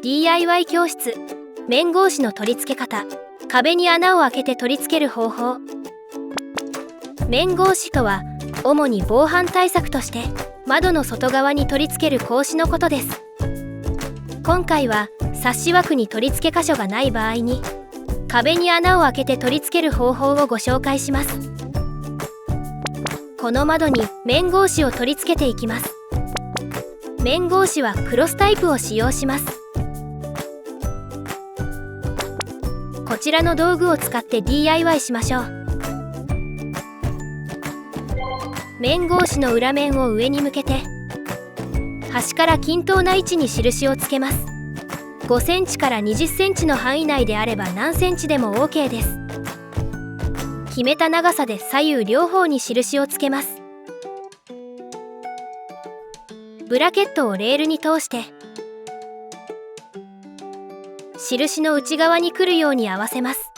DIY 教室、面格子の取り付け方、壁に穴を開けて取り付ける方法。面格子とは、主に防犯対策として窓の外側に取り付ける格子のことです。今回はサッシ枠に取り付け箇所がない場合に、壁に穴を開けて取り付ける方法をご紹介します。この窓に面格子を取り付けていきます。面格子はクロスタイプを使用します。こちらの道具を使って DIY しましょう。面格子の裏面を上に向けて、端から均等な位置に印をつけます。5センチから20センチの範囲内であれば何センチでも OK です。決めた長さで左右両方に印をつけます。ブラケットをレールに通して、印の内側に来るように合わせます。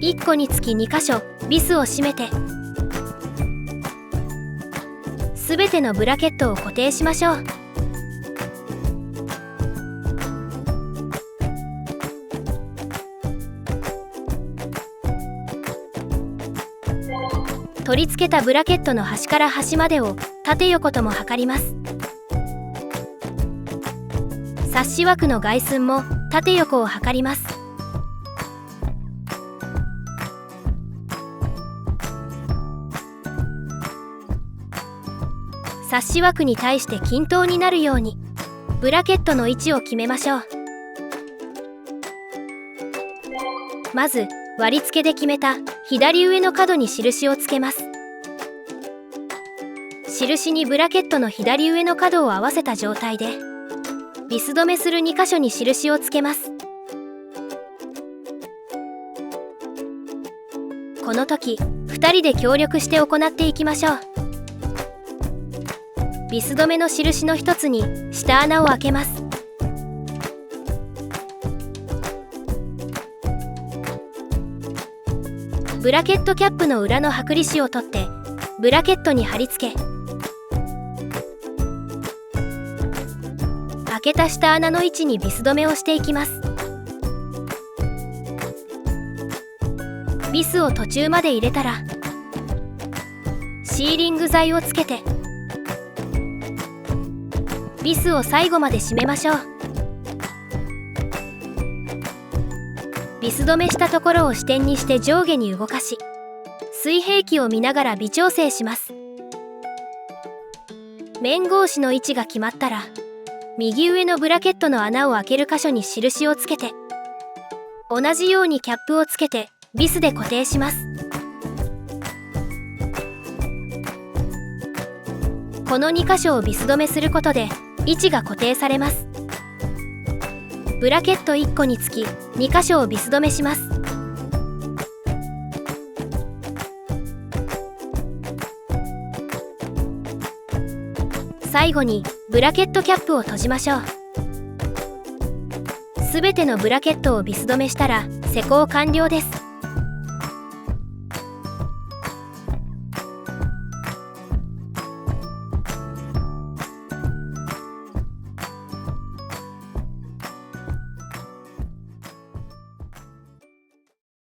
1個につき2箇所ビスを締めて、すべてのブラケットを固定しましょう。取り付けたブラケットの端から端までを縦横とも測ります。サッシ枠の外寸も縦横を測ります。サッシ枠に対して均等になるようにブラケットの位置を決めましょう。まず割り付けで決めた左上の角に印をつけます。印にブラケットの左上の角を合わせた状態でビス止めする2箇所に印をつけます。この時2人で協力して行っていきましょう。ビス止めの印の一つに下穴を開けます。ブラケットキャップの裏の剥離紙を取ってブラケットに貼り付け、開けた下穴の位置にビス止めをしていきます。ビスを途中まで入れたらシーリング剤をつけてビスを最後まで締めましょう。ビス止めしたところを支点にして上下に動かし、水平器を見ながら微調整します。面格子の位置が決まったら、右上のブラケットの穴を開ける箇所に印をつけて、同じようにキャップをつけてビスで固定します。この2箇所をビス止めすることで位置が固定されます。ブラケット1個につき2箇所をビス止めします。最後にブラケットキャップを閉じましょう。すべてのブラケットをビス止めしたら施工完了です。